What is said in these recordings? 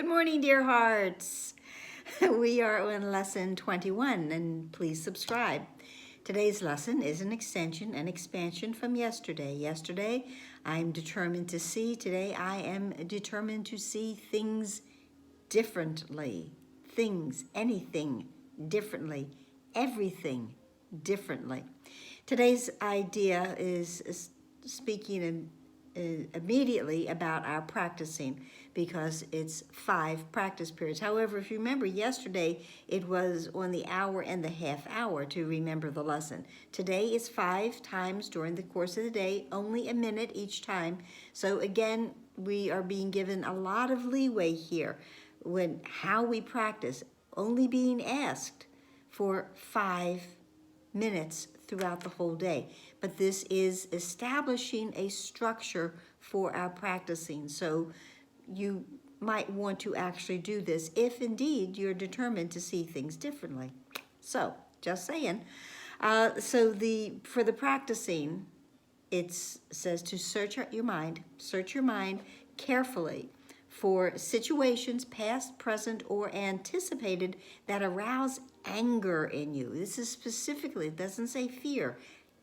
Good morning, dear hearts. We are on lesson 21, and please subscribe. Today's lesson is an expansion from yesterday. Yesterday, I'm determined to see. Today, I am determined to see things differently. Things, anything differently, everything differently. Today's idea is speaking immediately about our practicing because it's 5 practice periods. However, if you remember yesterday, it was on the hour and the half hour to remember the lesson. Today is 5 times during the course of the day, only a minute each time. So again, we are being given a lot of leeway here when how we practice, only being asked for 5 minutes throughout the whole day. But this is establishing a structure for our practicing. So you might want to actually do this if indeed you're determined to see things differently. So, just saying. For the practicing, it says to search your mind carefully for situations past, present, or anticipated that arouse anger in you. This is specifically, it doesn't say fear,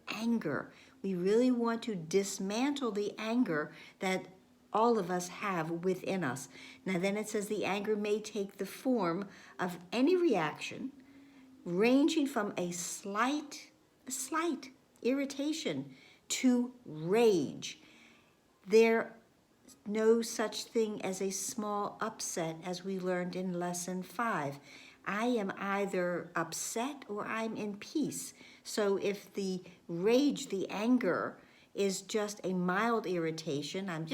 anger. We really want to dismantle the anger that all of us have within us. Now then it says the anger may take the form of any reaction ranging from a slight irritation to rage. There no such thing as a small upset, as we learned in lesson 5. I am either upset or I'm in peace. So if the rage, the anger, is just a mild irritation, I'm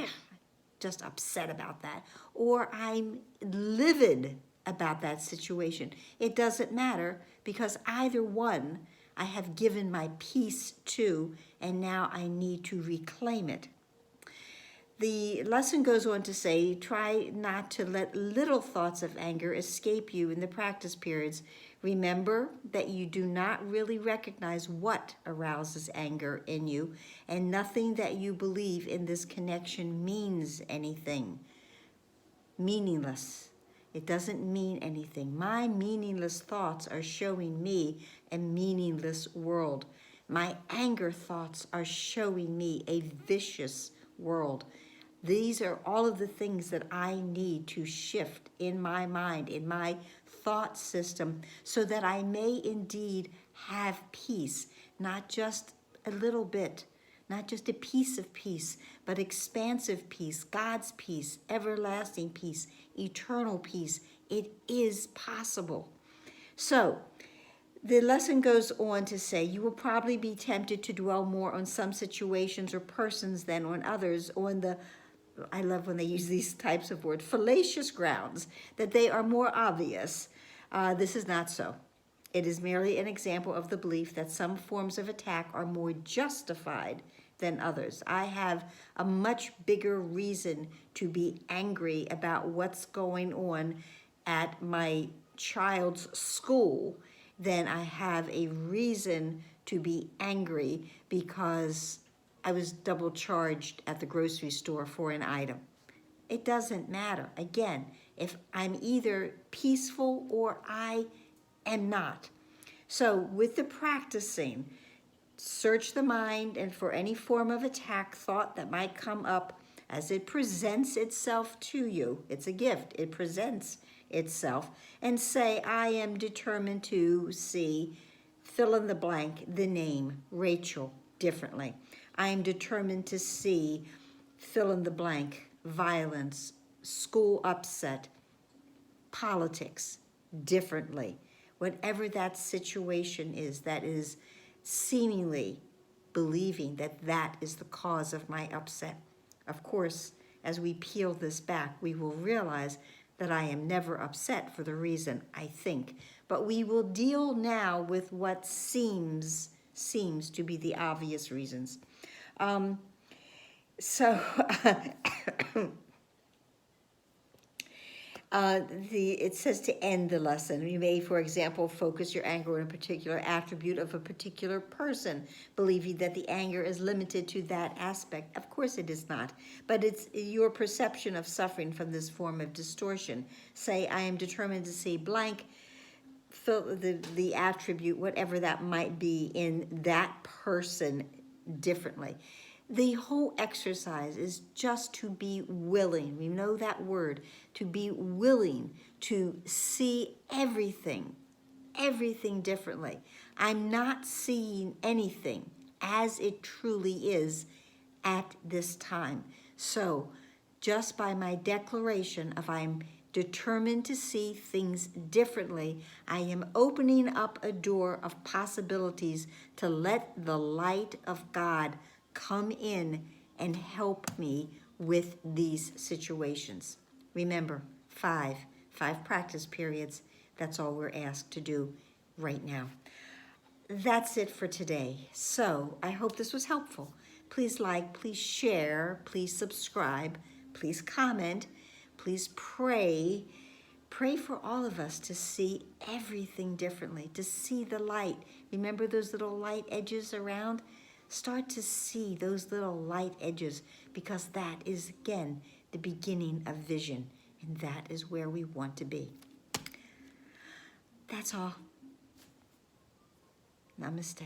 just upset about that, or I'm livid about that situation. It doesn't matter because either one I have given my peace to, and now I need to reclaim it. The lesson goes on to say, try not to let little thoughts of anger escape you in the practice periods. Remember that you do not really recognize what arouses anger in you, and nothing that you believe in this connection means anything. Meaningless. It doesn't mean anything. My meaningless thoughts are showing me a meaningless world. My anger thoughts are showing me a vicious world. These are all of the things that I need to shift in my mind, in my thought system, so that I may indeed have peace, not just a little bit, not just a piece of peace, but expansive peace, God's peace, everlasting peace, eternal peace. It is possible. So, the lesson goes on to say you will probably be tempted to dwell more on some situations or persons than on others, I love when they use these types of words, fallacious grounds, that they are more obvious. This is not so. It is merely an example of the belief that some forms of attack are more justified than others. I have a much bigger reason to be angry about what's going on at my child's school than I have a reason to be angry because I was double charged at the grocery store for an item. It doesn't matter. Again, if I'm either peaceful or I am not. So with the practicing, search the mind and for any form of attack thought that might come up as it presents itself to you. It's a gift. It presents itself. And say, I am determined to see, fill in the blank, the name, Rachel, differently. I am determined to see, fill in the blank, violence, school upset, politics, differently. Whatever that situation is that is seemingly believing that that is the cause of my upset. Of course, as we peel this back, we will realize that I am never upset for the reason I think. But we will deal now with what seems to be the obvious reasons. It says to end the lesson. You may, for example, focus your anger on a particular attribute of a particular person, believing that the anger is limited to that aspect. Of course it is not, but it's your perception of suffering from this form of distortion. Say, I am determined to see blank, fill the attribute, whatever that might be, in that person differently. The whole exercise is just to be willing. We know that word, to be willing to see everything differently. I'm not seeing anything as it truly is at this time. So, just by my declaration of I'm determined to see things differently, I am opening up a door of possibilities to let the light of God come in and help me with these situations. Remember, five practice periods. That's all we're asked to do right now. That's it for today. So I hope this was helpful. Please like, please share, please subscribe, please comment, please pray. Pray for all of us to see everything differently, to see the light. Remember those little light edges around? Start to see those little light edges, because that is, again, the beginning of vision, and that is where we want to be. That's all. Namaste.